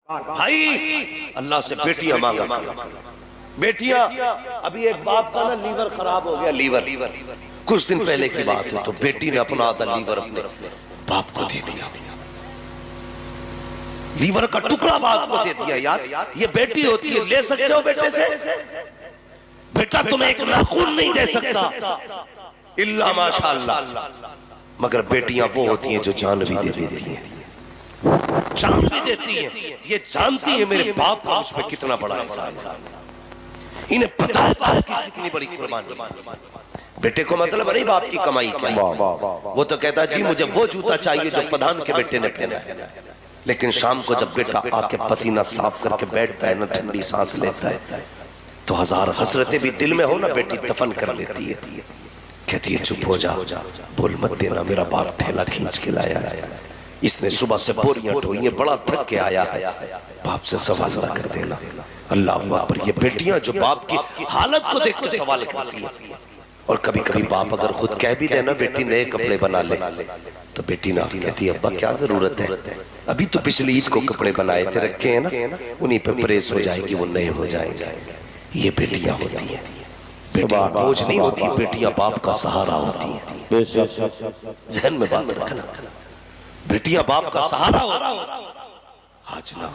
भाई अल्लाह से बेटियां मांगा। बेटियां, अभी एक बाप का ना लीवर खराब हो गया, लीवर कुछ दिन पहले की बात है, तो बेटी ने अपना आधा लीवर अपने बाप को दे दिया। लीवर का टुकड़ा बाप को दे दिया। यार ये बेटी होती है, ले सकते हो बेटे से? बेटा तुम्हें एक नाखून नहीं दे सकता इल्ला माशाअल्लाह, मगर बेटियां वो होती हैं जो जान भी दे देती हैं, जान भी देती है। ये जानती है मेरे बाप का मुझ पे कितना बड़ा एहसान है, इन्हें पता है बाप की कितनी बड़ी कुर्बानी। बेटे को मतलब नहीं बाप की कमाई क्या, वो तो कहता जी मुझे वो जूता चाहिए जो प्रधान के बेटे ने पहना है, लेकिन शाम को जब बेटा आके पसीना साफ करके बैठता है ना, ठंडी सांस लेता है, तो हजार हसरतें भी दिल में हो ना, बेटी दफन कर लेती है। कहती है चुप हो जा, बोल मत देना, मेरा बाप ठेला खींच के लाया है, इसने सुबह से बोरियां ढोई है, बड़ा थक के आया है, बाप से सवाल ना कर देना। अल्लाह अकबर। ये बेटियां जो बाप की हालत को देख के सवाल करती है, और कभी कभी बाप अगर खुद कह भी देना बेटी नए कपड़े बना ले, तो बेटी ना कहती है अब्बा क्या जरूरत है, अभी तो पिछली ईद को कपड़े बनाए थे रखे हैं ना, उन्हीं पे प्रेस हो जाएगी, वो नए हो जाएंगे। ये बेटियां होती है, बेटियां बोझ नहीं होती, बेटियां बाप का सहारा होती है। जहन में बात रखना, बेटियां बाप का सहारा होती है। आज ना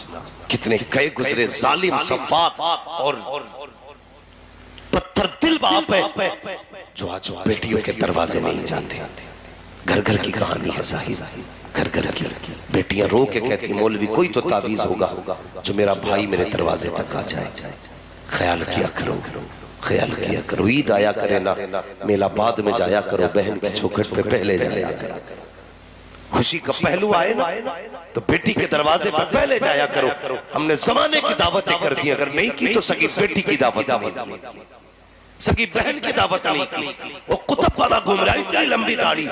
कितने कई गुजरे जालिम सफाक और पत्थर दिल बाप है जो आज बेटियों के दरवाजे नहीं जाते। घर घर की कहानी है साहिब, घर घर की बेटियां रो के कहती मौलवी कोई तो तावीज होगा जो मेरा भाई मेरे दरवाजे तक आ जाए। ख्याल किया करो, ख्याल किया करो, ईद आया करे ना, मेला बाद में जाया करो, बहन की चौखट पे पहले जाया करो, खुशी का पहलू आए ना तो बेटी के दरवाजे पर पहले जाया करो। हमने जमाने की दावतें कर दी, अगर नहीं की तो सगी बेटी की दावत नहीं की, सगी बहन की दावत नहीं की। वो कुतुब वाला घूम रहा है, इतनी लंबी दाढ़ी,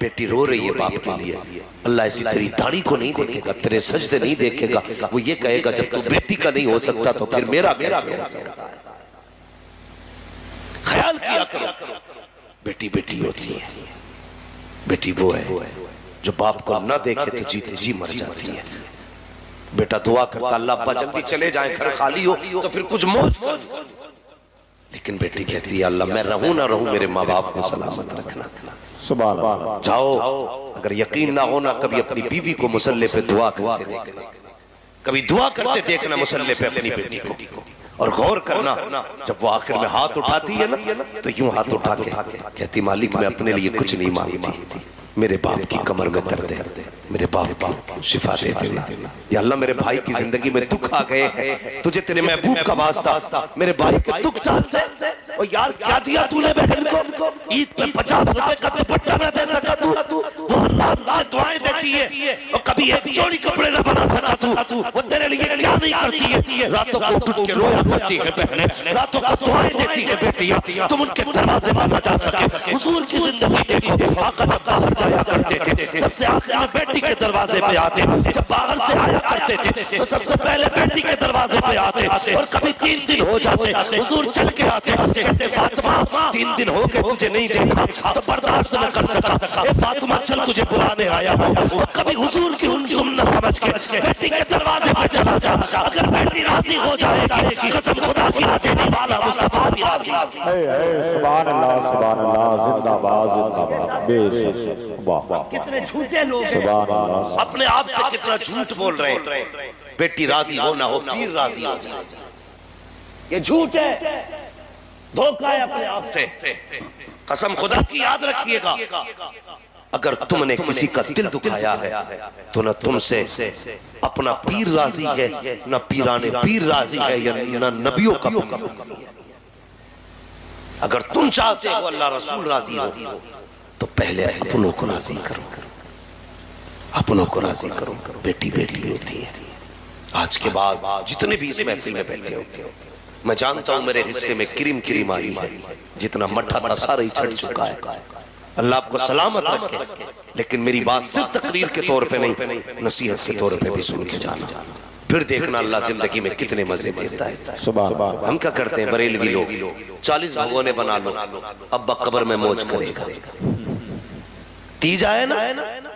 बेटी रो रही है बाप के लिए। अल्लाह ऐसी तेरी दाढ़ी को नहीं देखेगा, तेरे सजदे नहीं देखेगा, वो ये कहेगा जब तू बेटी का नहीं हो सकता तो फिर मेरा कैसे हो सकता है। ख्याल किया करो, बेटी बेटी होती है, बेटी वो है जो बाप को न देखे तो जीते जी मर जाती है। बेटा दुआ करता अल्लाह अब्बा जल्दी चले जाएं, घर खाली हो तो फिर कुछ मौज कर, लेकिन बेटी कहती है अल्लाह मैं रहूं ना रहूं, मेरे माँ बाप को सलामत रखना। सुभान अल्लाह। जाओ, अगर यकीन ना होना कभी अपनी बीवी को मुसल्ले पे दुआ करते देखना, कभी दुआ करते देखना मुसल्ले पे अपनी बेटी को, और गौर करना जब वो आखिर में हाथ उठाती है ना तो यूं हाथ उठा के कहती मालिक मैं अपने लिए कुछ नहीं मांगती, मेरे बाप की कमर में दर्द है, मेरे बाप की शिफा दे देना। या अल्लाह मेरे भाई की जिंदगी में दुख आ गए हैं, तुझे तेरे महबूब का वास्ता मेरे भाई के दुख डाल दे। और यार क्या दिया तूने बहन को, ईद पे 50 रुपए का दुपट्टा न दे सका तू, वो अल्लाह दुआएं देती है, और कभी एक जोड़ी कपड़े न बना सका तू, वो तेरे लिए क्या नहीं करती है। रातों को उठ के रोया करती है बहनें, रातों को दुआएं देती है बेटियां, तुम उनके दरवाजे पर न जा सके। हुजूर की जिंदगी देखो, आका जब बाहर जाया करते थे सबसे आखिर में बेटी के दरवाजे पे आते, जब बाहर से आया करते थे तो सबसे पहले बेटी के दरवाजे पे आते, और कभी 3 दिन हो जाते हुजूर चल के आते, कहते फातिमा 3 दिन हो गए तुझे नहीं देखा तो बर्दाश्त न कर सका, ए फातिमा चल तुझे बुलाने आया हूं। कभी हुजूर की उन सुन्नत समझ के बेटी के दरवाजे पर चला जा, अगर बेटी राजी हो जाएगी कसम खुदा की देने वाला मुस्तफा भी राजी। सुभान अल्लाह, सुभान अल्लाह, जिंदाबाद जिंदाबाद। बेशक वाह, कितने झूठे लोग सुभान अल्लाह, अपने आप से कितना झूठ बोल रहे हैं। बेटी राजी हो ना हो, पीर राजी हो जाए, ये झूठ है, धोखा है अपने आप से। कसम खुदा की याद रखिएगा, अगर तुमने किसी का दिल दुखाया है तो न तुमसे अपना पीर राजी है, न पीराने पीर राजी है, या न नबियों का पीर राजी है। अगर तुम चाहते हो अल्लाह रसूल राजी हो तो पहले अपनों को राजी करो, अपनों को राजी करो। बेटी बेटी होती है। आज के बाद जितने भी इस महफिल में बैठे हो, मैं जानता हूं मेरे हिस्से में क्रीम क्रीम आई है, जितना मट्ठा था सारा ही छट चुका है। अल्लाह आपको सलामत रखे, लेकिन मेरी बात सिर्फ तकरीर के तौर पे नहीं, नसीहत के तौर पे भी सुन के जाना, फिर देखना अल्लाह जिंदगी में कितने मजे देता है। हम क्या करते हैं बरेलवी लोग, 40 भगोने बना लो, अब्बा कब्र में मौज करेगा, तीज आए ना,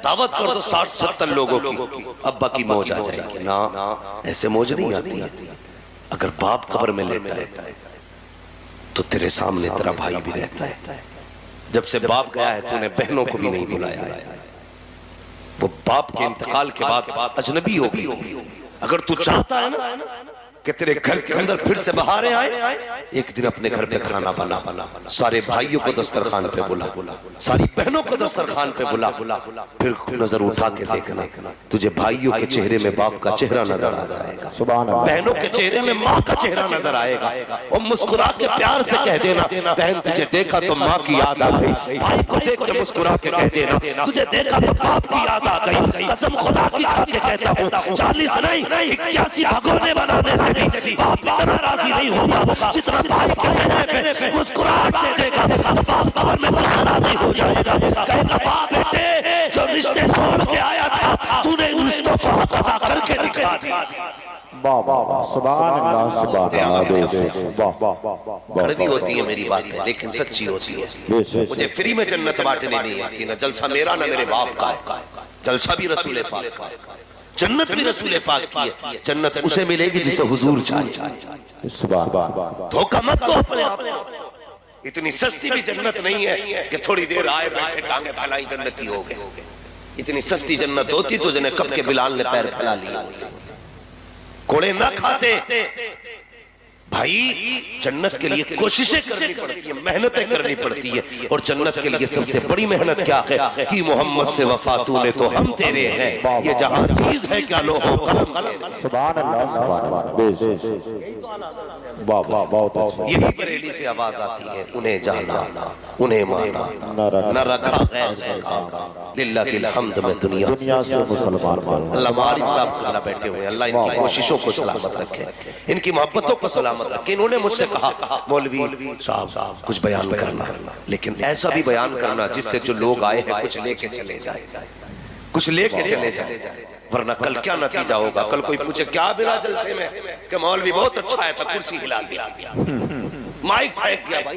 दावत कर दो 60-70 लोगों की, अब्बा की मौज आ जाएगी ना। ऐसे मौज नहीं आती। अगर बाप कब्र में लेटा है तो तेरे सामने तेरा भाई भी रहता है। जब से बाप गया है तूने बहनों को भी नहीं बुलाया है। वो बाप के इंतकाल के बाद अजनबी हो गई। अगर तू चाहता है ना कि तेरे घर के अंदर फिर से बहारें आए, एक दिन अपने घर पे खाना बना, सारे भाइयों को दस्तरखान पे बुला, सारी बहनों को दस्तरखान पे बुला, फिर नजर उठा के देखना, तुझे भाइयों के चेहरे में बाप का चेहरा नजर आ जाएगा, बहनों के चेहरे में माँ का चेहरा नजर आएगा। और मुस्कुरा के प्यार से कह देना, बहन तुझे देखा तो माँ की याद आ गई। भाई को देख के मुस्कुरा के कह देना, तुझे देखा तो बाप की याद आ गई। कसम खुदा की खा के कहता हूँ, 40 नहीं 81 भगोने बनाने से बाप इतना राजी नहीं होगा जितना भाई के चेहरे पे मुस्कुराहट दे देगा तो बाप कब्र में मुझसे राजी हो जाएगा। कहेगा बाप बेटे जो रिश्ते छोड़ के आया था तूने इन रिश्तों को हक अदा करके दिखा दिया। वाह वाह सुभान अल्लाह सुभान अल्लाह। कड़वी होती है मेरी बातें लेकिन सच्ची होती है। मुझे फ्री में जन्नत बांटने नहीं आती। ना जलसा मेरा ना मेरे बाप का है, जलसा भी रसूल पाक का है, जन्नत भी रसूल पाक की है। जन्नत उसे मिलेगी जिसे हुजूर चाहे। धोखा मत दो अपने आप। इतनी सस्ती भी जन्नत नहीं है कि थोड़ी देर आए बैठे टांगे फैलाई जन्नती हो गए। इतनी सस्ती जन्नत होती तो जिन्हें कब के बिलाल ने पैर फैला लिया, कोड़े ना खाते। भाई जन्नत के लिए कोशिशें करनी पड़ती है, मेहनतें करनी पड़ती है। और जन्नत के लिए सबसे बड़ी मेहनत क्या है कि मोहम्मद से वफा तूने तो हम तेरे हैं। ये जहां चीज है क्या लो हो कलम तेरे। सुभान अल्लाह सुभान अल्लाह। वाह वाह बहुत अच्छा। यही बरेली से आवाज आती है, उन्हें जाना उन्हें माना न रखा गैर से काम। लिल्लाहिल हम्द में दुनिया से मुसलमान। अल्लाह मारिफ साहब साला बैठे हुए, अल्लाह इनकी कोशिशों को सलामत रखे, इनकी मोहब्बतों को सलामत रखे। इन्होंने मुझसे कहा मौलवी साहब कुछ बयान करना, लेकिन ऐसा भी बयान करना जिससे जो लोग आए हैं कुछ लेके चले जाए, कुछ लेके चले जाए, वरना कल क्या नतीजा होगा। कल कोई पूछे क्या मिला जलसे में कि मौलवी बहुत अच्छा है, कुर्सी हिला दिया, माइक फेंक दिया, भाई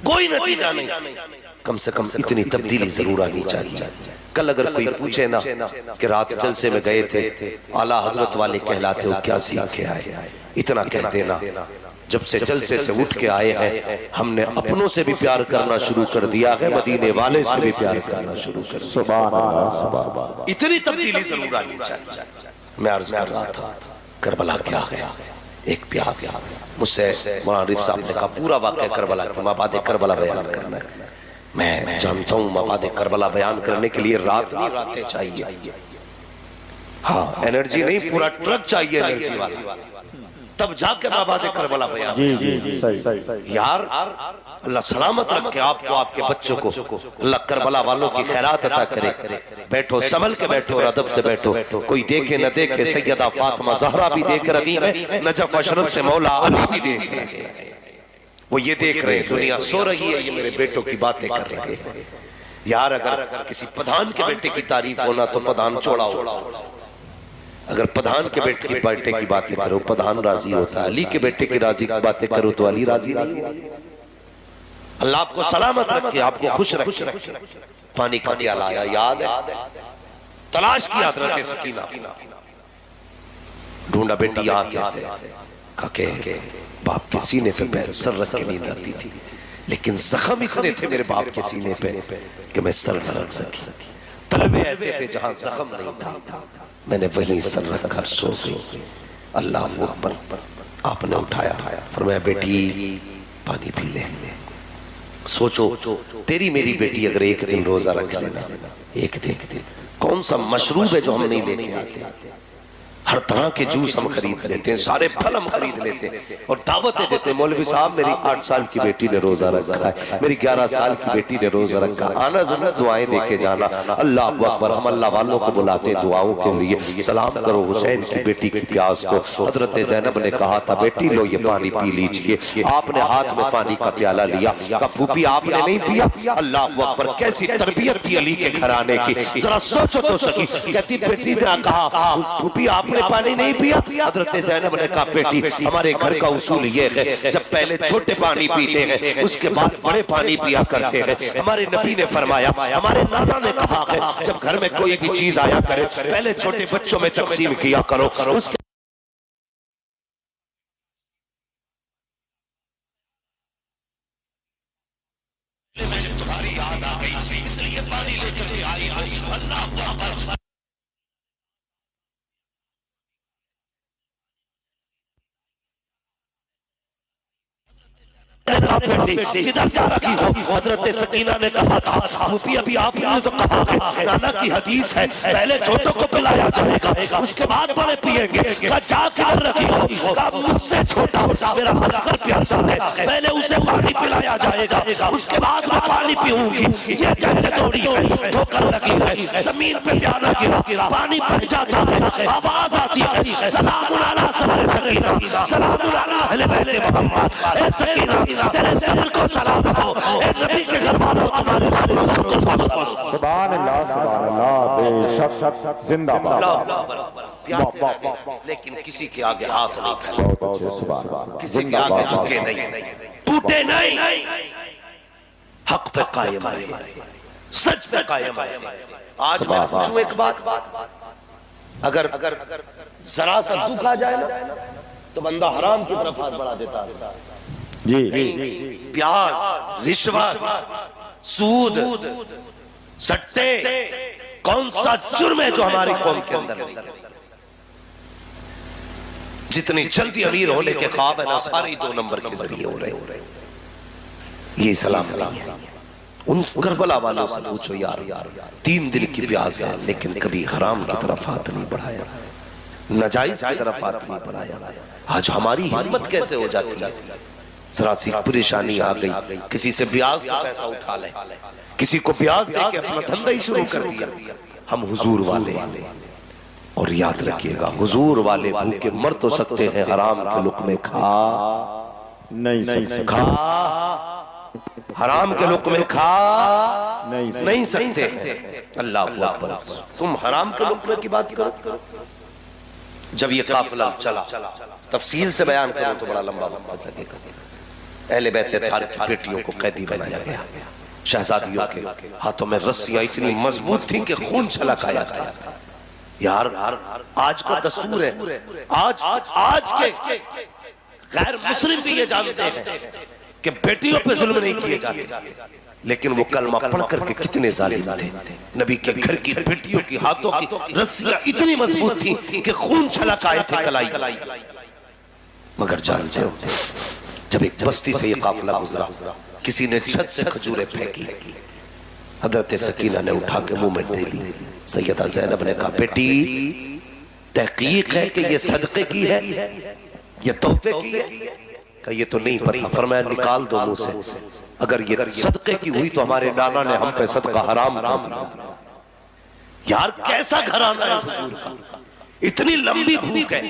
कोई नतीजा नहीं। कम से कम इतनी तब्दीली जरूर आनी चाहिए। कल अगर कोई पूछे ना कि रात जलसे में गए थे, आला हजरत वाले कहलाते हो, क्या सीख के आए, इतना कह देना। जब से जलसे से उठ के आए हैं हमने अपनों से भी प्यार करना शुरू कर दिया है, मदीने वाले से भी प्यार करना शुरू कर। सुभान अल्लाह सुभान अल्लाह। इतनी तब्दीली जरूर आनी चाहिए। मैं अर्ज कर रहा था करबला क्या है, एक प्यास। मुझसे मौलाना रिफ साहब ने कहा पूरा वाक़या करबला की माबाद करबला बयान करना है। मैं जानता हूँ माबाद करबला बयान करने के लिए रात नहीं रातें चाहिए। हाँ एनर्जी नहीं, पूरा ट्रक चाहिए एनर्जी वाला, तब जाके माबाद करबला बयान। जी सही यार अल्लाह सलामत रखे आपको, आपके बच्चों को। अल्लाह करबला वालों की खैरात अता करे। बैठो संभल के बैठो और अदब से बैठो। कोई देखे न देखे, सैयदा फातिमा ज़हरा भी देख रही है, नजफ अशरफ से मौला अली भी देख रहे हैं। वो ये देख रहे हैं दुनिया सो रही है, ये मेरे बेटों की बातें कर रहे हैं। यार अगर किसी प्रधान के बेटे की तारीफ होना तो प्रधान चौड़ा होता। अगर प्रधान के बेटे की बातें करो प्रधान राजी होता है, अली के बेटे की राजी की बातें करो तो अली राजी नहीं। अल्लाह आपको सलामत रखे, आपको खुश रखे। पानी का प्याला आया, याद है, तलाश किया हज़रत सकीना, ढूंढा बेटी आ कैसे, काके बाप के सीने पे पैर सर रख के नींद आती थी, लेकिन जख्म इतने थे मेरे बाप के सीने पे कि मैं सर न रख सकी। तलबे ऐसे थे जहां जख्म नहीं था, मैंने वहीं सर रखा, सो गई। अल्लाह अकबर। आपने उठाया, फरमाया बेटी पानी पी ले। सोचो तेरी मेरी बेटी अगर एक दिन रोजा रख लेना, एक दिन कौन सा मशरूब है जो हम नहीं लेके आते। हर तरह के जूस हम खरीद लेते हैं, सारे फल हम खरीद लेते हैं और दावतें देते हैं। मौलवी साहब मेरी 8 साल की बेटी ने रोजा रखा है, मेरी 11 साल की बेटी ने रोजा रखा, आना जरूर दुआएं देके जाना। अल्लाह अकबर। हम अल्लाह वालों को बुलाते हैं दुआओं के लिए। सलाम करो हुसैन की बेटी की प्यास को। हजरत ज़ैनब ने कहा था बेटी लो ये पानी पी लीजिए। आपने हाथ में पानी का प्याला लिया, कहा फूफी आपने नहीं पिया। अल्लाह अकबर, कैसी तरबियत थी अली के घराने की, जरा सोचो तो सकी। कहती बेटी ने कहा फूफी आपने आपने पानी नहीं पिया? हजरत ज़ैनब ने कहा बेटी हमारे घर का उसूल ये है, जब पहले छोटे पानी पीते हैं उसके बाद बड़े पानी पिया करते हैं। हमारे नबी ने फरमाया, हमारे नाना ने कहा है जब घर में कोई भी चीज आया करे पहले छोटे बच्चों में तकसीम किया करो, उसके तुम्हारी याद आ गई इसलिए पानी लेकर के आई हो। अल्लाह किधर जा रही हो? हजरत सकीना ने कहा था फूफी अभी आपने तो कहा है, नाना की हदीस है पहले छोटों को पिलाया जाएगा उसके बाद बड़े पिएंगे। जा किधर रखी हो? मुझसे छोटा मेरा असगर प्यासा है, पहले उसे पानी पिलाया जाएगा उसके बाद मैं पानी पीऊंगी। ये कहते दौड़ी है, ठोकर लगी है, जमीन पे प्याला गिरा, पानी बह जाता है, आवाज आती है सलामुन अला सबरे सकीना, सलामुन अला अहले बैते मोहम्मद। ए सकीना तेरे सब्र को सलाम हो, ए नबी के घर वालों तुम्हारे सब्र को कुर्बान करो। सुभान अल्लाह बेशक जिंदाबाद। लेकिन किसी के आगे हाथ नहीं फैला, बहुत अच्छे सुभान अल्लाह, किसी के आगे झुके नहीं, टूटे नहीं, हक पे कायम है, सच पे कायम है। आज मैं पूछूं एक बात, अगर जरा सा दुख आ जाए ना तो बंदा हराम की तरफ हाथ बढ़ा देता है जी। प्याज, रिश्वत, सूद, सट्टे, कौन सा जुर्म है जो हमारी कौम के अंदर नहीं है? जितनी जल्दी अमीर होने के ख्वाब है ना सारे 2 नंबर के जरिए हो रहे। ये सलाम नहीं है। उन करबला वालों से पूछो यार 3 दिन की प्यास है लेकिन कभी हराम की तरफ हाथ नहीं बढ़ाया, नाजायज की तरफ हाथ नहीं बढ़ाया। आज हमारी हिम्मत कैसे हो जाती है? जरा सी परेशानी आ गई, किसी से ब्याज का पैसा उठा ले, किसी को ब्याज देके अपना धंधा ही शुरू कर दिया। हम हुजूर वाले, और याद रखिएगा हुजूर वाले भूखे मर तो सकते हैं, हराम के लुक़्मे खा नहीं सकते, खा हराम के लुक़्मे खा नहीं सकते। अल्लाह अकबर। तुम हराम के लुक़्मे की बात करो। जब ये काफिला चला, तफसील से बयान करो तो बड़ा लंबा वक्त लगेगा। अहले बैत तार की बेटियों को कैदी बनाया गया, शहजादियों के हाथों में रस्सियां इतनी मजबूत थी कि खून छलक आया था। यार आज का दस्तूर है, आज के गैर मुस्लिम भी ये जानते हैं कि बेटियों पे जुल्म नहीं किए जाते, लेकिन वो कलमा पढ़ करके कितने जालिम थे। नबी के घर की बेटियों की हाथों की रस्सियां इतनी मजबूत थी कि खून छलक आए थे कलाई। मगर जानते हो जब एक बस्ती से ये काफिला गुजरा, किसी ने छत से खजूरें फेंकी, हजरत सकीना ने उठा के मुंह में दे दी। सैयदा ज़ैनब ने कहा बेटी तहकीक है कि ये सदके की है, ये तोहफे की है? कहा ये तो नहीं पता। फरमाया निकाल दो मुंह से, अगर ये सदके की हुई तो हमारे नाना ने हम पे सदका हराम कर दिया। यार कैसा घराना है हुजूर का, इतनी लंबी भूख है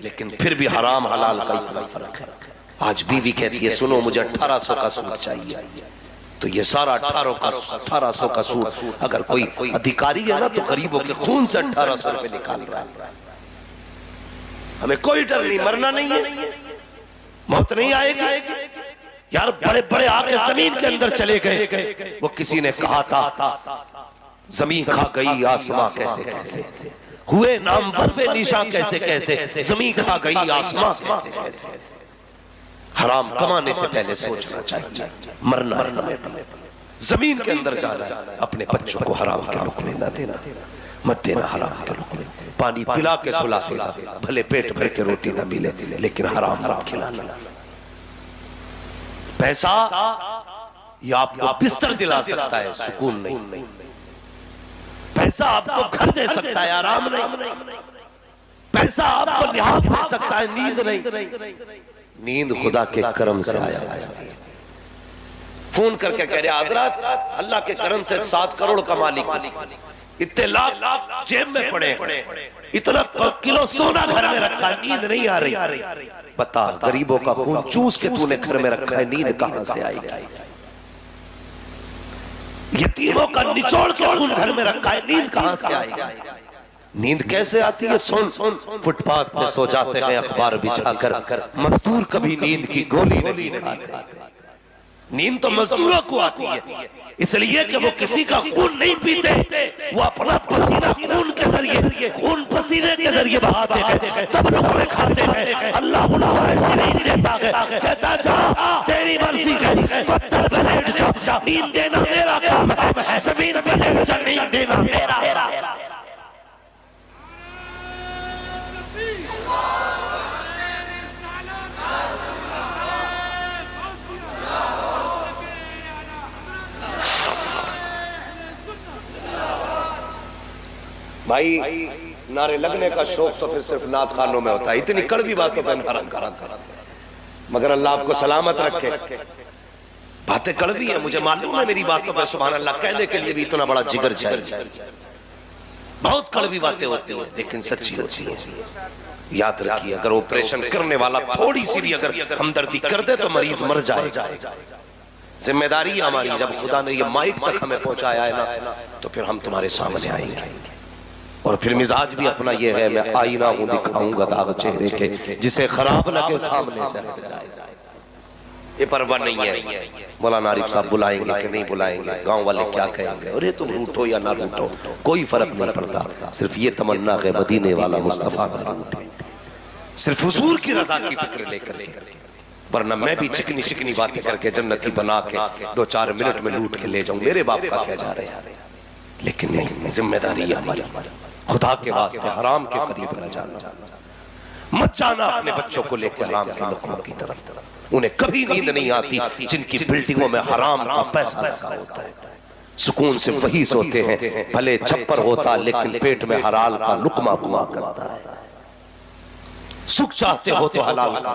लेकिन फिर भी हराम हलाल का इतना फर्क है। आज बीवी कहती है सुनो मुझे 1800 का सूट चाहिए, तो ये सारा 1800 का सूट अगर कोई अधिकारी है ना तो गरीबों के खून से 1800 रुपए निकाल रहा है। हमें कोई डर नहीं, मरना नहीं है, मौत नहीं आएगी। यार बड़े बड़े आके जमीन के अंदर चले गए। वो किसी ने कहा था जमीन खा गई आसमां कैसे कैसे, हुए नामवर पे निशा कैसे कैसे, जमीन खा गई आसमां कैसे कैसे। हराम कमाने से पहले सोचना चाहिए, मरना है, जमीन के अंदर जाना है। अपने बच्चों को हराम के लुक़्मे न देना, मत देना हराम के लुक़्मे। पानी पिला के सुला देना, भले पेट भर के रोटी ना मिले लेकिन हराम मत खिलाना। पैसा ये आपको बिस्तर दिला सकता है, सुकून नहीं। पैसा आपको घर दे सकता है, आराम नहीं। पैसा आपको लिहाज दे सकता है, नींद नहीं। नींद खुदा के करम से आया। फोन करके कह रहे हजरत अल्लाह के करम से 7 करोड़ का मालिक, इतने लाख जेब में पड़े, इतना किलो सोना घर में रखा है, नींद नहीं आ रही। बता गरीबों का खून चूस के तूने घर में रखा है, नींद कहां से आएगी? यतीमों का निचोड़ के खून घर में रखा है, नींद कहां से आएगी? नींद कैसे आती है? सुन, फुटपाथ पे सो जाते हैं अखबार बिछाकर, मजदूर कभी नींद की गोली नहीं खाते। नींद तो मजदूरों को आती है, इसलिए कि वो किसी का खून नहीं पीते, वो अपना पसीना खून के जरिए, खून पसीने के जरिए बहाते हैं, तब लुक़मे खाते हैं। अल्लाह उनको ऐसी नींद देता है, कहता जा तेरी मर्जी है, पत्थर पे लेट जा, नींद देना मेरा काम है, जमीन पे लेट जा, नींद देना मेरा। भाई नारे लगने का शौक तो फिर सिर्फ नात खानों में होता है, इतनी कड़वी बातों पर हराम करा, मगर अल्लाह आपको सलामत रखे। बातें कड़वी है, मुझे मालूम है, मेरी बातों पर सुभान अल्लाह कहने के लिए भी इतना बड़ा जिगर चाहिए। बहुत कड़वी बातें होती हैं लेकिन सच्ची होती है। याद रखिए, अगर ऑपरेशन करने वाला थोड़ी सी भी अगर हमदर्दी कर दे तो मरीज मर जाए। जिम्मेदारी हमारी, जब खुदा ने ये माइक तक हमें पहुंचाया है ना, तो फिर हम तुम्हारे सामने आएंगे। और फिर मिजाज भी अपना ये है, मैं आईना हूं दिखाऊंगा दाग चेहरे के, जिसे खराब लगे सामने से हट जाए। ये परवाह नहीं है मौलाना आरिफ साहब बुलाएंगे कि नहीं बुलाएंगे, गांव वाले क्या कहेंगे, अरे तुम रूठो या ना रूठो कोई फर्क नहीं पड़ता। सिर्फ ये तमन्ना है मदीने वाला मुस्तफा का रूठे, सिर्फ हुजूर की रजा की फिक्र लेकर के, वरना मैं भी चिकनी चिकनी बातें करके जन्नती बना के 2-4 मिनट में लूट के ले जाऊं, मेरे बाप का क्या जा रहे हैं। लेकिन नहीं, जिम्मेदारी है हमारी, खुदा के वास्ते हराम के करीब न जाना, मत जाना अपने बच्चों को लेकर हराम के लुक़मों की तरफ। उन्हें कभी नींद नहीं आती जिनकी बिल्डिंगों में हराम का पैसा लगा होता है। सुकून से वही सोते हैं, भले छप्पर होता लेकिन पेट में हलाल का लुक़मा हुआ करता है। सुख चाहते हो तो हलाल का,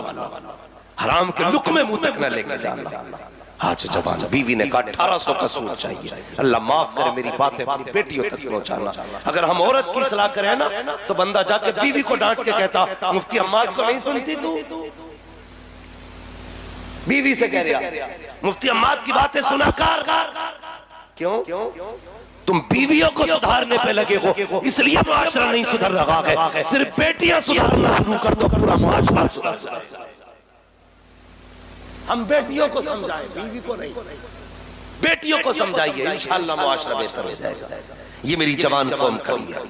हराम के लुक़मे मुंह तक न लेकर जाना। आज जवान बीवी ने कहा 1800 का सूट चाहिए, अल्लाह माफ करे मेरी बातें अपनी बेटियों तक पहुंचाना। अगर हम औरत की सलाह करें ना, तो बंदा जाके बीवी को डांट के कहता मुफ्ती अम्माद को नहीं सुनती तू, बीवी से कह रहा मुफ्ती अम्माद की बातें सुना कर। क्यों? तुम बीवियों को सुधारने पे लगे हो, इसलिए मुआशरा नहीं सुधर रहा है। सिर्फ बेटियां सुधारना शुरू कर दो, पूरा मुआशरा सुधर जाएगा। हम बेटियों को समझाएं, बीवी को नहीं। बेटियों को समझाइए, इंशाअल्लाह मुआशरा बेहतर हो जाएगा। ये मेरी जवान कौम खड़ी है,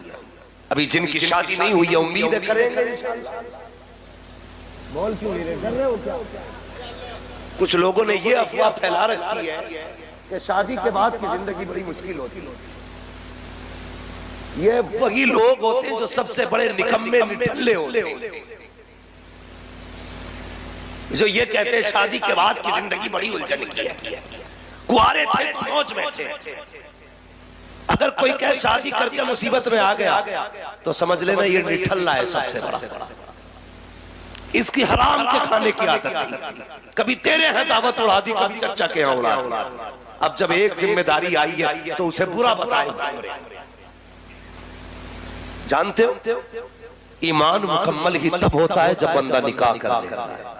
अभी जिनकी शादी नहीं हुई है उम्मीद है करेंगे इंशाअल्लाह। बोल क्यों नहीं रहे, कर रहे हो क्या? कुछ लोगों ने ये अफवाह फैला रखी है कि शादी के बाद की जिंदगी बड़ी मुश्किल होती है। ये वही लोग होते हैं जो सबसे बड़े निकम्मे निठल्ले होते हैं, जो ये कहते हैं शादी के बाद की जिंदगी बड़ी उलझन की है। कुआरे थे तो मौज में थे, अगर कोई कहे शादी करके मुसीबत में आ गया तो समझ लेना ये निठल्ला है सबसे बड़ा। इसकी हराम के खाने की आदत थी, कभी तेरे यहाँ दावत उड़ा दी, कभी चचा के यहाँ उड़ा दी। अब जब एक जिम्मेदारी आई है तो उसे बुरा बताएंगे। जानते हो ईमान मुकम्मल ही तब होता है जब बंदा निकाह कर लेता है।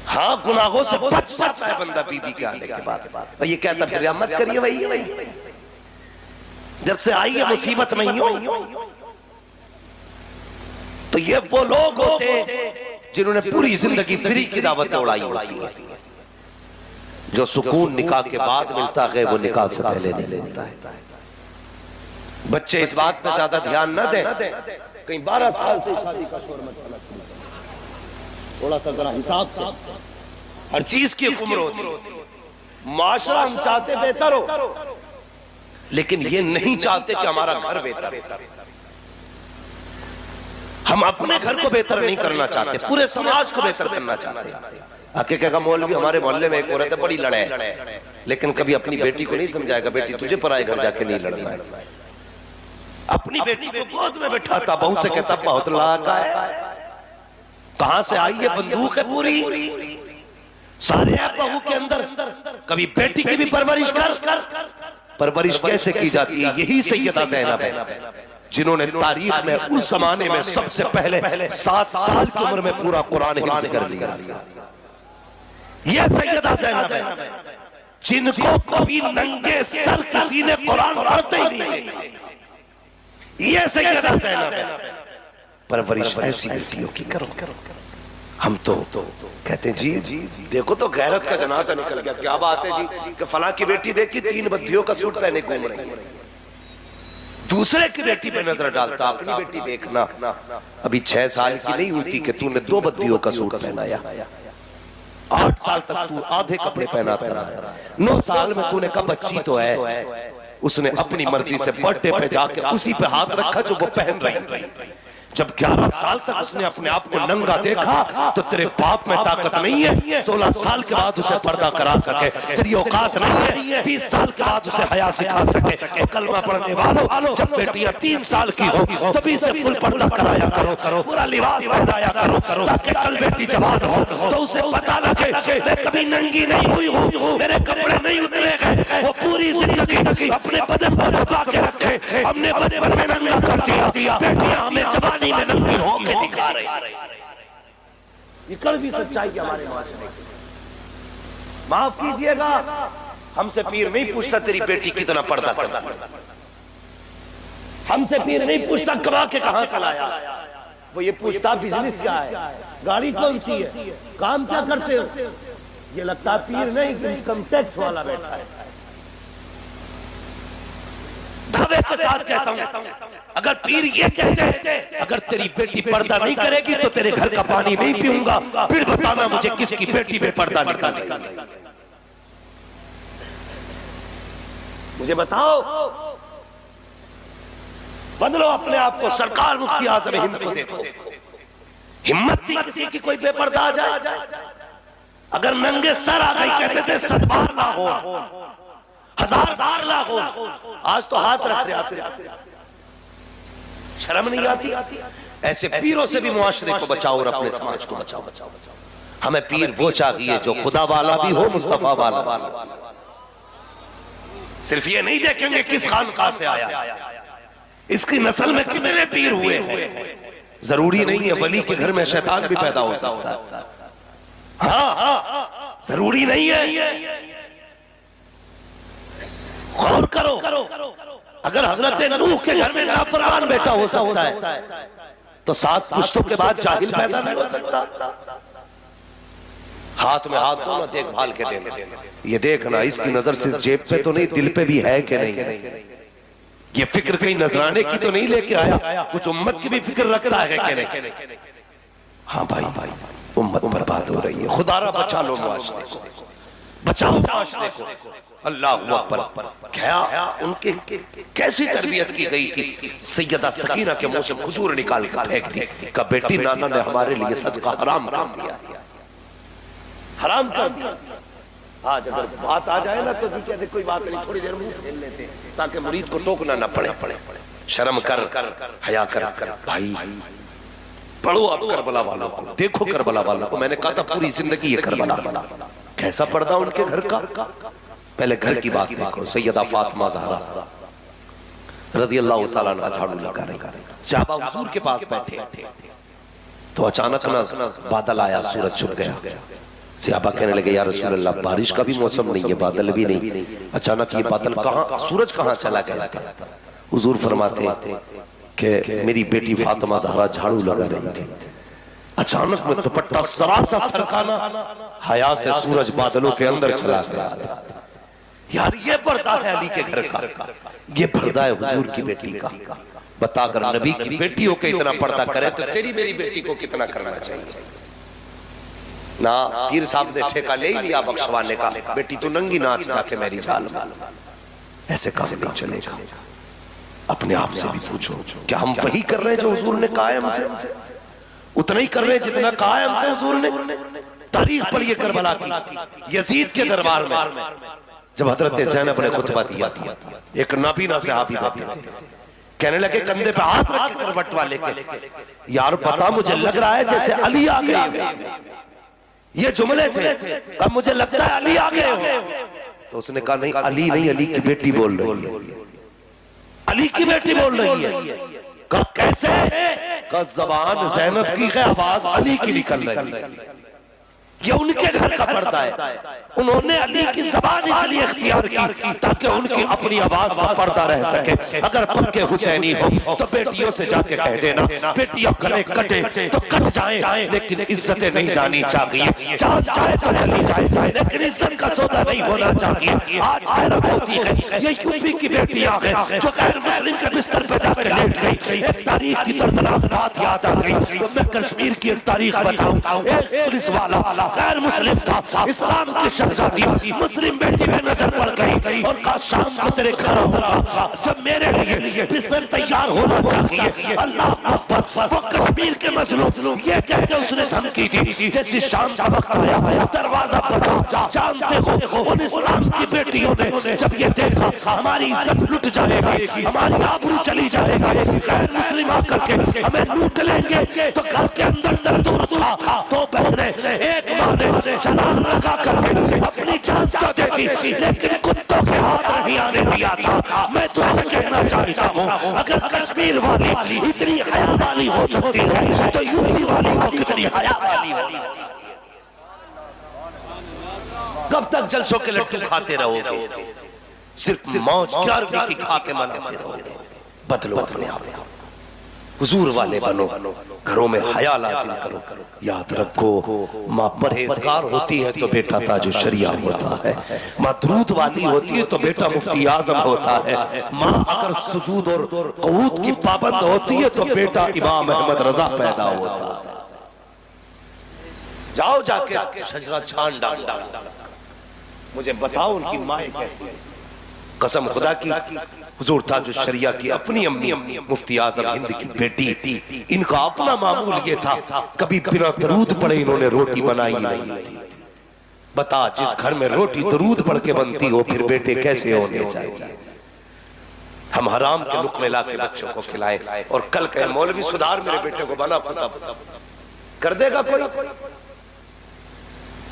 हाँ, गुनाहों से बच जाता है बंदा बीवी के आने के बाद। ये कहता फिर मत करिए, वही जब से आई है मुसीबत में ही हो। तो ये वो लोग होते हैं जिन्होंने पूरी जिंदगी फ्री की दावत उड़ाई होती है। जो सुकून निकाह के बाद मिलता है वो निकाह से पहले नहीं मिलता है। बच्चे इस बात पर ज्यादा ध्यान न दें, कहीं 12 साल से शादी का शोर मचाना शुरू कर, थोड़ा सा जरा हिसाब से। हर चीज की उम्र होती है। माशरा हम चाहते बेहतर हो, लेकिन ये नहीं चाहते कि हमारा घर बेहतर हो। हम अपने घर को बेहतर नहीं करना चाहते, पूरे समाज को बेहतर करना चाहते हैं। हकीकत का मौलवी हमारे मोहल्ले में एक औरत है, बड़ी लड़े, लेकिन कभी अपनी बेटी को नहीं समझाएगा बेटी तुझे पराए घर जाके नहीं लड़ना है। अपनी बेटी को गोद में बैठाता, बहू से कहता बहुत लाका है, कहां से आई है बंदूक है पूरी, सारे बहू के अंदर। कभी बेटी की भी परवरिश कर। परवरिश कैसे की जाती है? यही सैयदा ज़ैनब है, जिन्होंने तारीख में उस जमाने में सबसे पहले 7 साल की उम्र में पूरा कुरान हिफ्ज़ कर लिया। ये सैयदा ज़ैनब है, जिनको कभी नंगे सर किसी ने कुरान पढ़ते ही नहीं। ये सैयदा ज़ैनब है। परवरिश ऐसी बेटियों की करो। हम तो कहते हैं जी देखो तो गैरत का जनाजा निकल गया। क्या बात है जी कि फलां की बेटी देखी 3 बद्दियों का सूट पहने घूम रही है, दूसरे की बेटी पे नजर डालता। अपनी बेटी देखना, अभी 6 साल की नहीं हुई थी कि तूने 2 बद्दियों का सूट पहनाया। 8 साल तक तू आधे कपड़े पहनाता रहा। 9 साल में तूने कहा बच्ची तो है, उसने अपनी मर्जी से बर्थडे पे जाके उसी पे हाथ रखा जो वो पहन रही थी। जब 11 साल तक उसने अपने आप को नंगा देखा तो तेरे बाप में ताकत नहीं है 16 साल के बाद उसे पर्दा करा सके, तेरी औकात नहीं है 20 साल के बाद उसे हया सिखा सके। तो कलमा पढ़ने वालों, जब बेटियां 3 साल की हो तभी से फुल पर्दा कराया करो, पूरा लिबास पहनाया करो, ताकि कल बेटी जवान हो तो उसे पता लगे मैं कभी नंगी नहीं हुई हूँ, मेरे कपड़े नहीं उतरे गए। वो पूरी जिंदगी अपने बदन को छुपा के रखे, हमने बचपन में नंगा कर दिया, बेटियां हमें जवानी में नंगी होके दिखा रही। ये कड़वी सच्चाई है हमारे माशरे की। माफ कीजिएगा, हमसे पीर नहीं पूछता तेरी बेटी कितना पर्दा करता, हमसे पीर नहीं पूछता कमा के कहां से लाया, वो ये पूछता बिजनेस क्या है, गाड़ी कौन सी है, काम क्या करते हो। ये लगता पीर नहीं, इनकम टैक्स वाला बैठा है। दावे के साथ कहता हूं, अगर पीर ये कहते हैं अगर तेरी बेटी पर्दा नहीं करेगी तो तेरे घर का पानी नहीं पीऊंगा, फिर बताना मुझे किसकी बेटी में पर्दा निकालेगा। मुझे बताओ, बदलो अपने आप को। सरकार मुफ्ती आज़म हिंद को देखो, हिम्मत थी किसी की कोई बेपर्दा आ जाए। अगर नंगे सर आ गई कहते थे सदबार लाहौर, हजार लाहौर, आज तो हाथ रख रहे। शर्म नहीं आती? ऐसे पीरों से भी मुआशरे को बचाओ और अपने समाज को बचाओ। हमें पीर वो चाहिए जो खुदा वाला भी हो, मुस्तफा वाला। सिर्फ ये नहीं देखेंगे किस खानकाह से आया, इसकी नस्ल में कितने पीर हुए हैं। जरूरी नहीं है वली के घर में शैतान भी पैदा हो सकता है। हाँ, जरूरी नहीं है। गौर करो, अगर हजरत नूह के घर में नाफरमान बेटा हो सकता है तो 7 पुश्तों के बाद जाहिल पैदा नहीं हो सकता। हाथ में हाथ दो ना देखभाल के देना, ये देखना इसकी नजर सिर्फ जेब पे तो नहीं दिल पे भी है कि नहीं। ये फिक्र कहीं नजराने की तो नहीं लेके आया, कुछ उम्मत की भी फिक्र रखता है कि नहीं। हाँ भाई, उम्मत बर्बाद हो रही है, खुदारा बचा लो मुआशरे को, बचाओ मुआशरे को। अल्लाह अकबर। क्या उनके कैसी तरबियत की गई थी। सैयदा सकीना के मुंह से खजूर निकाल कर फेंक दी, का बेटी नाना ने हमारे लिए सदका हराम कर दिया, हराम कर दिया। आज अगर बात आ जाए ना तो जी कहते कोई बात नहीं, थोड़ी देर मुंह खेल लेते ताकि मुरीद को टोकना ना पड़े। शर्म कर, हया कर भाई। पढ़ो आप करबला वालों को, देखो करबला वालों को। मैंने कहा था पूरी जिंदगी ये करबला, कैसा पर्दा उनके घर का। पहले घर की बात देखो। सैयदा फातिमा ज़हरा रज़ियल्लाहु ताला अन्हा झाड़ू लगा रही, सहाबा हुजूर के पास बैठे तो अचानक ना बादल आया, सूरज छुप गया। सहाबा कहने लगे या रसूल अल्लाह, बारिश का भी मौसम नहीं है, बादल भी नहीं, अचानक ये बादल कहाँ, सूरज कहाँ चला गया था। हुजूर फरमाते कि मेरी बेटी फातिमा ज़हरा झाड़ू लगा रही थी, अचानक में दुपट्टा सरासा सरकाना, हया से सूरज बादलों के अंदर चला गया था। यार ये पर्दा है अली के घर का, ये पर्दा है हुजूर की बेटी का। बताकर नबी की बेटियों के इतना पर्दा करे तो तेरी मेरी बेटी को कितना करना चाहिए ना। पीर साहब ने ठेका ले ही लिया बख्शवाने का, बेटी तो नंगी नाच जाके मेरी जाल में। ऐसे काम नहीं चलेगा। अपने आप से भी पूछो, क्या हम वही कर रहे हैं जो हुजूर ने कहा है हमसे? उतना ही कर रहे हैं जितना कहा है हमसे हुजूर ने। तारीख पढ़िए करबला की, यजीद के दरबार में जब हजरत ज़ैनब ने खुतबा दिया था, एक नाबीना सहाबी बैठे थे, कहने लगे कंधे पे हाथ रख के करवट वाले के, यार बता मुझे लग रहा है जैसे अली आ गए। ये जुमले थे, अब मुझे लगता है अली आ गए हो। तो उसने कहा नहीं, अली नहीं, अली की बेटी बोल रही है, अली की बेटी बोल रही है। कहा कैसे? कहा ज़बान ज़ैनब की है, आवाज अली की निकल रही है। ये उनके घर का पर्दा है। उन्होंने अली की ज़बान इसलिए इख्तियार की ताकि उनकी अपनी आवाज का पर्दा रह सके। अगर पक्के हुसैनी हो तो बेटियों से जाके कह देना, बेटियों गले कटे तो कट जाए, लेकिन इज्जतें नहीं जानी चाहिए। जान जाए तो चली जाए, लेकिन इज्जत का सौदा नहीं होना चाहिए। आज हैरत होती है, ये यूपी की बेटियां हैं जो गैर मुस्लिम के बिस्तर पे जाकर लेट गई। एक तारीख की दर्दनाक बात याद आ गई। मैं कश्मीर की एक तारीख बताऊं। एक पुलिस वाला गैर मुस्लिम था, इस्लाम की शहजादी मुस्लिम बेटी में नजर पड़ गई और कहा शाम को तेरे घर आऊंगा जब मेरे लिए बिस्तर तैयार होना चाहिए। अल्लाह अकबर। वो कश्मीर के मजलूम ये कह के उसने धमकी दी, जैसे शाम का वक्त आया दरवाजा बजा। जानते हो उन इस्लाम की बेटियों ने जब ये देखा हमारी इज्जत लुट जाएगी, हमारी आबरू चली जाएगी, गैर मुस्लिम आकर के हमें लूट लेंगे, तो घर के अंदर तंदूर था। तो बहने एक माँ ने जलाल लगा करके अपनी जान तो दे दी, लेकिन कुत्तों के हाथ नहीं आने दिया था। मैं तुझसे कहना चाहता हूँ, अगर कश्मीर वाली इतनी हया वाली हो सकती है तो यूपी वाली को कितनी हया वाली होगी। कब तक जलसों के लड्डू खाते रहोगे? सिर्फ मौज 11वीं की खा के मनाते रहोगे। बदलो अपने आप, हुजूर वाले बनो, घरों में हया लाजिम करो। याद रखो, माँ परहेजगार होती है तो बेटा ताजु शरिया होता है, माँ दरूद वाली होती है तो बेटा मुफ्ती आजम होता है, माँ अगर सुजूद और क़ुऊद की पाबंद होती है तो बेटा इमाम अहमद रजा पैदा होता है। जाओ जाके शजरा छान डाल, मुझे बताओ उनकी माँ कैसी है। कसम खुदा की, हुजूर ताजुश शरिया की अपनी अम्मी मुफ्ती आजम हिंद की बेटी, इनका अपना मामूल ये था, कभी बिना दरूद पढ़े इन्होंने रोटी बनाई नहीं। बता, जिस घर में रोटी दरूद पढ़ के बनती हो फिर बेटे कैसे होने चाहिए। हम हराम के लुक़मे ला के बच्चों को खिलाए और कल कहे मौलवी सुधार मेरे बेटे को बना पता कर देगा कोई?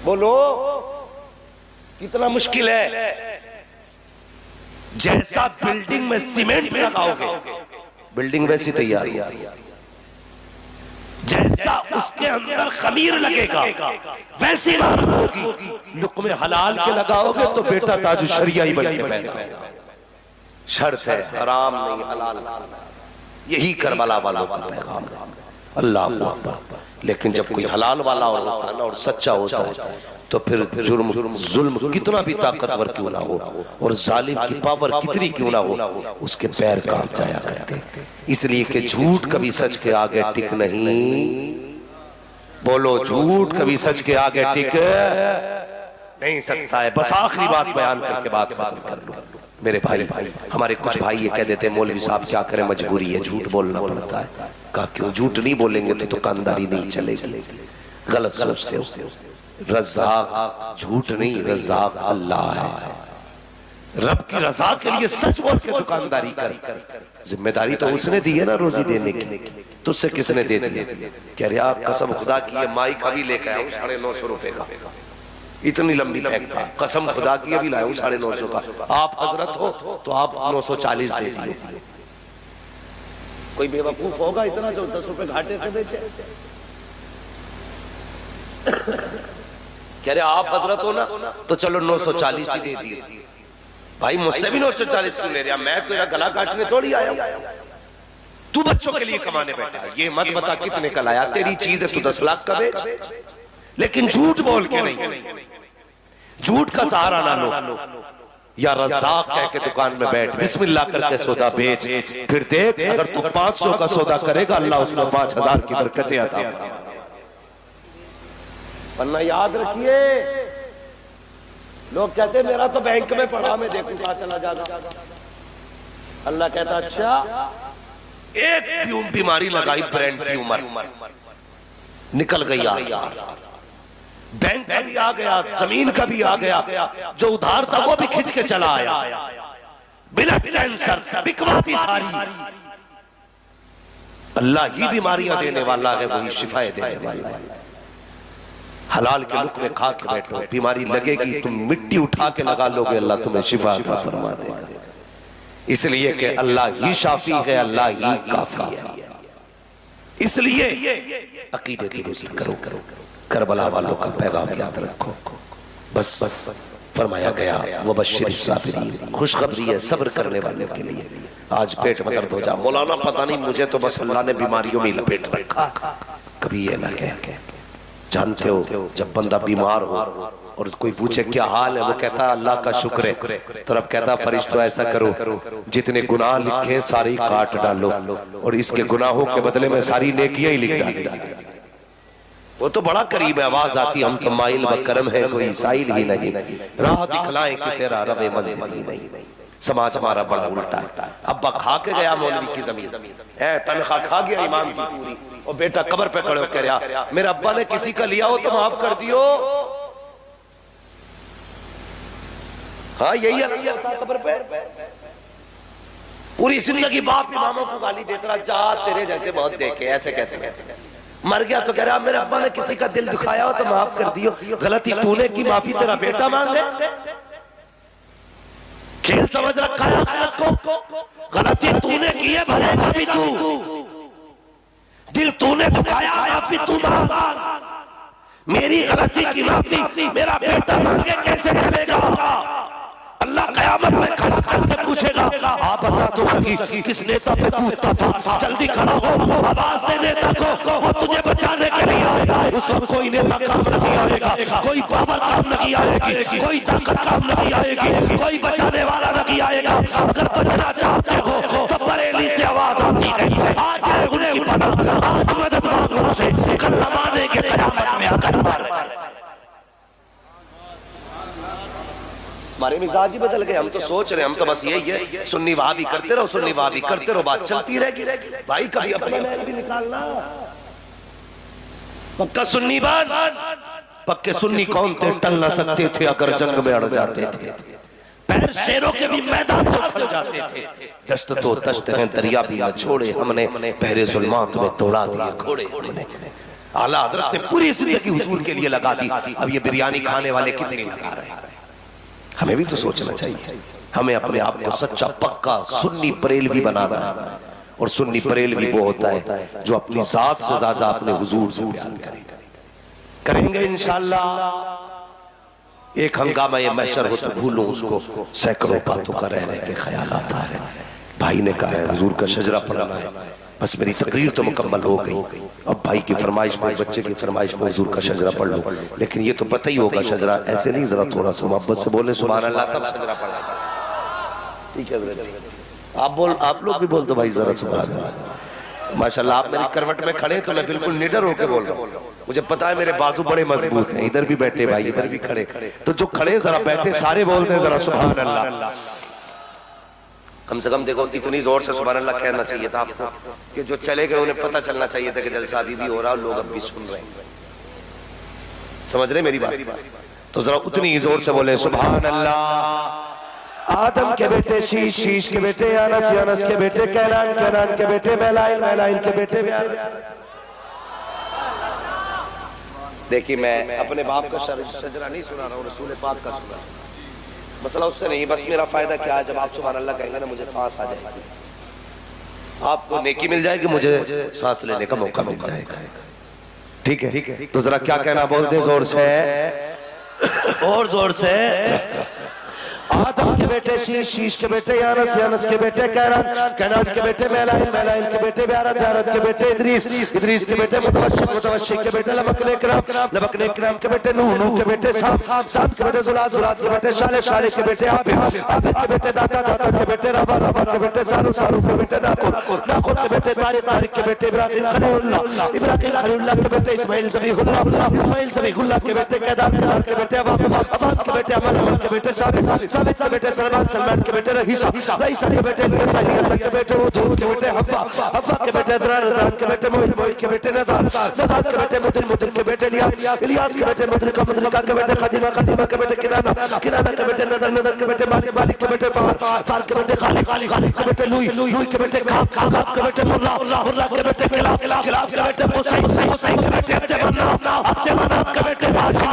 बोलो कितना मुश्किल है। जैसा बिल्डिंग में सीमेंट लगाओगे बिल्डिंग वैसी तैयार होगी, जैसा उसके अंदर खमीर लगेगा वैसी इमारत होगी। लुक़मे हलाल के लगाओगे तो बेटा ताजु शरिया ही बन के पैदा। शर्त है हराम नहीं हलाल। यही करबला वालों का पैगाम है। अल्लाह अकबर। लेकिन जब कोई हलाल वाला होता है ना और सच्चा होता है तो फिर जुल्म कितना भी ताकतवर क्यों ना हो और जालिम की पावर कितनी क्यों ना हो, उसके पैर कांप जाया करते। इसलिए कि झूठ कभी सच के आगे टिक नहीं। बोलो, झूठ कभी सच के आगे टिक नहीं सकता है। बस आखिरी बात बयान करके बात खत्म कर लो। मेरे भाई, हमारे कुछ भाई ये कह देते हैं मौलवी साहब क्या करें, मजबूरी है, झूठ बोलना पड़ता है। कहा क्यों? झूठ नहीं बोलेंगे तो दुकानदारी नहीं चलेगी। गलत सोचते हो। रज़्ज़ाक़ झूठ नहीं, रज़्ज़ाक़ अल्लाह है। रब की रज़ा के लिए सच बोल के दुकानदारी कर। जिम्मेदारी तो उसने दी है ना रोजी देने की, तुझसे किसने दे दी? कह रहे आप कसम खुदा की ये माइक अभी लेकर आया हूँ 950 रुपए का, इतनी लंबी पैक था। कसम खुदा की अभी लाया हूँ 950 का। आप हजरत हो तो आप 940 दे दिए। कोई बेवकूफ होगा इतना जो 10 रुपए घाटे से बेचे? कह रहे आप हजरत हो ना तो चलो 940 ही दे दिए। भाई मुझसे भी 940 क्यों ले रहा? मैं तेरा गला काटने थोड़ी आया, तू बच्चों के लिए कमाने बैठा है। ये मत बता कितने का लाया, तेरी चीज है, तू 10 लाख का बेच। लेकिन झूठ बोल के नहीं, झूठ का सहारा ना लो। या रज़्ज़ाक़ कह के दुकान में बैठ, बिस्मिल्लाह करके सौदा बेच। फिर देख, अगर तू 500 का सौदा करेगा अल्लाह उसमें 5000 की बरकतें अता फरमाएगा। वरना याद रखिए, लोग कहते मेरा तो बैंक में पड़ा, मैं देखूं कहां चला जाएगा। अल्लाह कहता अच्छा, एक बीमारी लगाई ब्रेन ट्यूमर, निकल गई आग। बैंक का भी आ गया, जमीन का भी आ गया, जो उधार था वो भी खिंच के चला आया। ब्लड कैंसर, बिकवाती सारी। अल्लाह ही बीमारियां देने वाला है, वही शिफाएं देने वाला है। हलाल के लुक में खा के बैठो, बीमारी लगेगी तुम मिट्टी उठा के लगा लोगे, अल्लाह तुम्हें शिफा अता फरमा देगा। इसलिए कि अल्लाह ही शाफी है, अल्लाह ही काफी है। इसलिए अकीदे दुरुस्त करो। करबला वालों का पैगाम याद रखो। बस फरमाया गया वो बशीर साबिरीन, खुशखबरी है सब्र करने वालों के लिए। आज पेट में दर्द हो जा मौलाना, पता नहीं मुझे तो बस अल्लाह ने बीमारियों में लपेट रखा। कभी ये ना कह, जानते हो जब बंदा बीमार हो और कोई पूछे क्या हाल है, वो कहता अल्लाह का शुक्र है, तो अब कहता फरिश्तों ऐसा करो जितने गुनाह लिखे सारे काट डालो और इसके गुनाहों के बदले में सारी नेकियां ही लिख डालो। वो तो बड़ा करीब है, आवाज आती हम तो माइल व करम है कोई साइल ही नहीं, राह दिखलाए किसे राह रवे मंजिल ही नहीं। समाज हमारा बड़ा उल्टा है। अब्बा खा के गया मौलवी की जमीन, तनख्वाह खा गया इमाम की पूरी, और बेटा कब्र पे खड़े होकर रहा मेरे अब्बा ने किसी का लिया हो तो माफ कर दियो। हाँ यही होता है कब्र पे। पूरी जिंदगी बाप इमामों को गाली देता रहा, जा तेरे जैसे बहुत देखे, ऐसे कैसे मर गया तो कह रहा मेरे अब्बा ने किसी का दिल दुखाया हो तो माफ कर दियो। गलती तूने की, माफी तेरा बेटा मांगे। खेल समझ रखा है आखिरत को, गलती तूने की है भरेगा भी तू, दिल तूने दुखाया माफी तू मांग। मेरी गलती की माफी मेरा बेटा मांगे कैसे चलेगा? अल्लाह कयामत में खड़ा करके पूछेगा आप बता तो सही किस नेता पे कूदता था, जल्दी खड़ा हो आवाज दे नेता को, वो तुझे बचाने के लिए आएगा। उस वक्त कोई नेता काम नहीं आएगा, कोई पावर काम नहीं आएगी, कोई ताकत काम नहीं आएगी, कोई बचाने वाला नहीं आएगा। अगर बचना चाहते हो तो बरेली से आवाज आती है, आज है उनकी पनाह, आज मदद मांगो उनसे, कल माने के कयामत में आकर मार। हमारे मिजाज ही बदल गए, हम तो सोच रहे हैं, हम तो बस यही है सुन्नी वहाबी करते रहो, सुन्नी वहाबी करते रहो, बात चलती रहेगी। भाई कभी अपना महल भी निकालना, पक्का सुन्नी बात। पक्के सुन्नी कौन थे, टल ना सकते थे अगर जंग में अड़ जाते थे, पैर शेरों के भी मैदान से उखड़ जाते थे। दश्त तो दश्त हैं दरिया भी न छोड़े, हमने बहरे जुल्मात में तोड़ा दिए घोड़े। हमने आला हज़रत ने पूरी जिंदगी हुजूर के लिए लगा दी, अब ये बिरयानी खाने वाले कितनी लगा रहे हैं? हमें भी तो सोचना चाहिए। हमें अपने आप को सच्चा पक्का सुन्नी बरेलवी बनाना है, और सुन्नी बरेलवी वो होता है जो अपनी जात से ज्यादा अपने हुजूर से प्यार करेंगे इंशाअल्लाह। एक हंगामा ये महशर हो तो भूलो उसको, सैकड़ों बातों का रहने के ख्याल आता है। भाई ने कहा है हुजूर का शजरा पढ़ना है, बस मेरी तकरीर तो मुकम्मल हो गई, अब भाई की फरमाइश में, बच्चे की फरमाइश में हुजूर का शजरा पढ़ लो। लेकिन ये तो पता ही होगा शजरा ऐसे नहीं, जरा थोड़ा सा मोहब्बत से बोले सुभान अल्लाह तब शजरा पढ़ा जाए। ठीक है आप लोग भी बोल दो भाई जरा सुभान अल्लाह। माशाल्लाह आप मेरी करवट में खड़े तो मैं बिल्कुल निडर होकर बोल रहा हूँ, मुझे पता है मेरे बाजू बड़े मजबूत हैं। इधर भी बैठे भाई, इधर भी खड़े, तो जो खड़े जरा बैठे सारे बोलते हैं जरा सुभान अल्लाह। कम से कम देखो इतनी जोर से सुभान अल्लाह कहना चाहिए था आपको कि जो चले गए उन्हें पता चलना चाहिए था कि जलसा भी हो रहा है, लोग अब भी सुन रहे हैं। समझ रहे मेरी बात? तो जरा उतनी जोर से बोले सुभान अल्लाह। आदम के बेटे शीश, शीश के बेटे अनस, अनस के बेटे कैनान, कैनान के बेटे मैलाइल, मैलाइल के बेटे ब्यार। देखिए मैं अपने बाप का शजरा नहीं सुना रहा हूँ, रसूल पाक का सुना। मसला उससे नहीं, बस मेरा फायदा क्या है, जब आप सुभान अल्लाह कहेंगे ना मुझे सांस आ जाएगी, आपको नेकी मिल जाएगी, मुझे सांस लेने का मौका मिल जाएगा। ठीक है, तो जरा क्या कहना बोल दे जोर से, और जोर से। आदम के बेटे शीश, शीश के बेटे अनस, अनस के बेटे कैनान, कैनान के बेटे मैलाइल, मैलाइल के बेटे ब्यारत, ब्यारत के बेटे इद्रीस, इद्रीस के बेटे मुतवश्शिक, मुतवश्शिक के बेटे लबकने इकराम, लबकने इकराम के बेटे नूह, नूह के बेटे साम, साम के बेटे जुलाद, जुलाद के बेटे शालिक, शालिक के बेटे आबिद, आबिद के बेटे दाता, दाता के बेटे रबा, रबा के बेटे सारू, सारू के बेटे नाकुर, नाकुर के बेटे तारिक, तारिक के बेटे इब्राहिम खलीलुल्लाह, इब्राहिम खलीलुल्लाह के बेटे इस्माइल ज़बीहुल्लाह, इस्माइल ज़बीहुल्लाह के बेटे कैदार, कैदार के बेटे अवाम, अवाम के बेटे अमल, अमल के बेटे साबित, साबित के बेटे सलमान, सलमान के बेटे रहीसा, रहीसा के बेटे लियासा, लियासा के बेटे उधूर के बेटे हव्वा, हव्वा के बेटे दरार, दरार के बेटे मोहित, मोहित के बेटे नदार, नदार के बेटे मुद्रिन, मुद्रिन के बेटे इलियास, इलियास के बेटे मुद्रिका, मुद्रिका के बेटे खदीमा, खदीमा के बेटे किनाना, किनाना के बेटे नदर, नदर के बेटे मालिक, मालिक के बेटे फार, फार के बेटे खालिक, खालिक के बेटे लुई, लुई के बेटे काब, काब के बेटे मुर्रा, मुर्रा के बेटे किलाब, किलाब के बेटे कुसै, कुसै के बेटे अब्दुमन्नाफ, अब्दुमन्नाफ के बेटे हाशिम,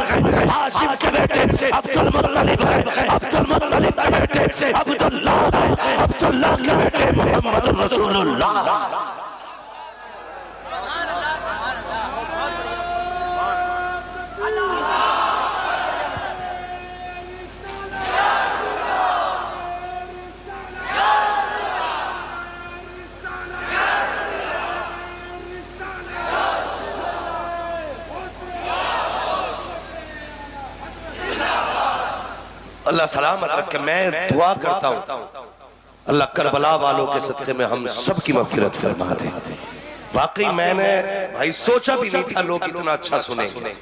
हाशिम के बेटे अब्दुल मुत्तलिब, अब्दुल मुत्तलिब के बेटे अब्दुल्लाह, अब्दुल्लाह के बेटे मोहम्मद रसूलुल्लाह। अल्लाह सलामत रखे। मैं दुआ करता हूँ अल्लाह करबला वालों के सदक़े में हम सब की मग़फ़िरत फरमा दे। वाकई मैंने भाई सोचा भी नहीं था लोग इतना अच्छा सुनेंगे,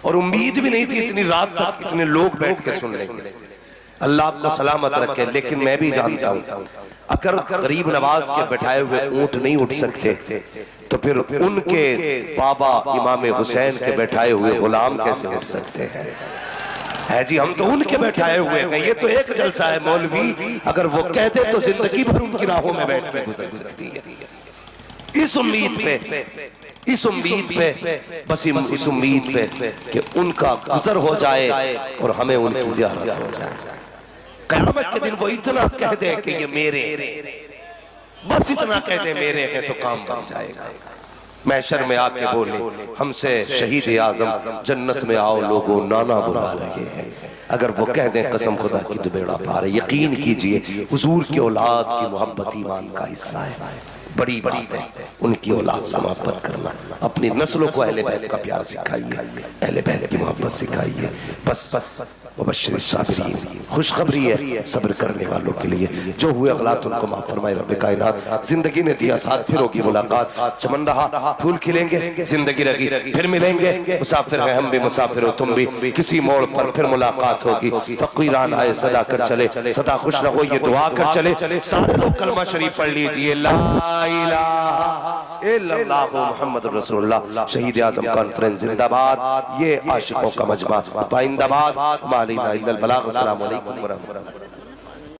और उम्मीद भी नहीं थी इतनी रात तक इतने लोग बैठ के सुन लेंगे। अल्लाह आपको सलामत रखे। लेकिन मैं भी जानता हूँ अगर गरीब नवाज के बैठाए हुए ऊंट नहीं उठ सकते तो फिर उनके बाबा इमाम हुसैन के बैठाए हुए गुलाम कैसे उठ सकते हैं? है जी, हम तो उनके बैठाए हुए हैं। ये तो एक जलसा है मौलवी, अगर वो कहते तो जिंदगी भर उनकी राहों में बैठ के गुजर सकती है। इस उम्मीद पे बस इस उम्मीद पे कि उनका गुजर हो जाए और हमें उनकी ज़ियारत हो जाए। क़यामत के दिन वो इतना कह दे कि ये मेरे, बस इतना कह दे मेरे हैं तो काम बन जाएगा। महशर में आके बोले हमसे शहीद आज़म जन्नत में आओ लोगों नाना बुला रहे हैं। अगर वो कह दें कसम खुदा की तो बेड़ा पार है। यकीन कीजिए हुजूर की औलाद की मोहब्बत ईमान का हिस्सा है। बड़ी बात है उनकी औलाद से मोहब्बत करना। अपनी नस्लों को अहले बैत का प्यार सिखाइए, अहले बैत की मोहब्बत सिखाइए। बस वबश्शिर साबिरीन, खुशखबरी है सब्र करने वालों के लिए। जो हुए अगलात उनको माफ फरमाए रब्बे कायनात। जिंदगी ने दिया साथ, फिर होगी मुलाकात। चमन रहा फूल खिलेंगे, जिंदगी रही फिर मिलेंगे। मुसाफिर हैं हम भी, मुसाफिर हो तुम भी, किसी मोड़ पर फिर मुलाकात होगी। फकीरान आए सदा कर चले, सदा खुश रहो ये दुआ कर चले। सारे लोग कलमा शरीफ पढ़ लीजिए, ला इलाहा इल्लल्लाहु मुहम्मदुर रसूलुल्लाह। शहीद आज़म कॉन्फ्रेंस जिंदाबाद। ये आशिकों का मजमा पाइंदाबाद। मालिना इल्लल बलाग। अस्सलामु अलैकुम व रहमतुल्लाह।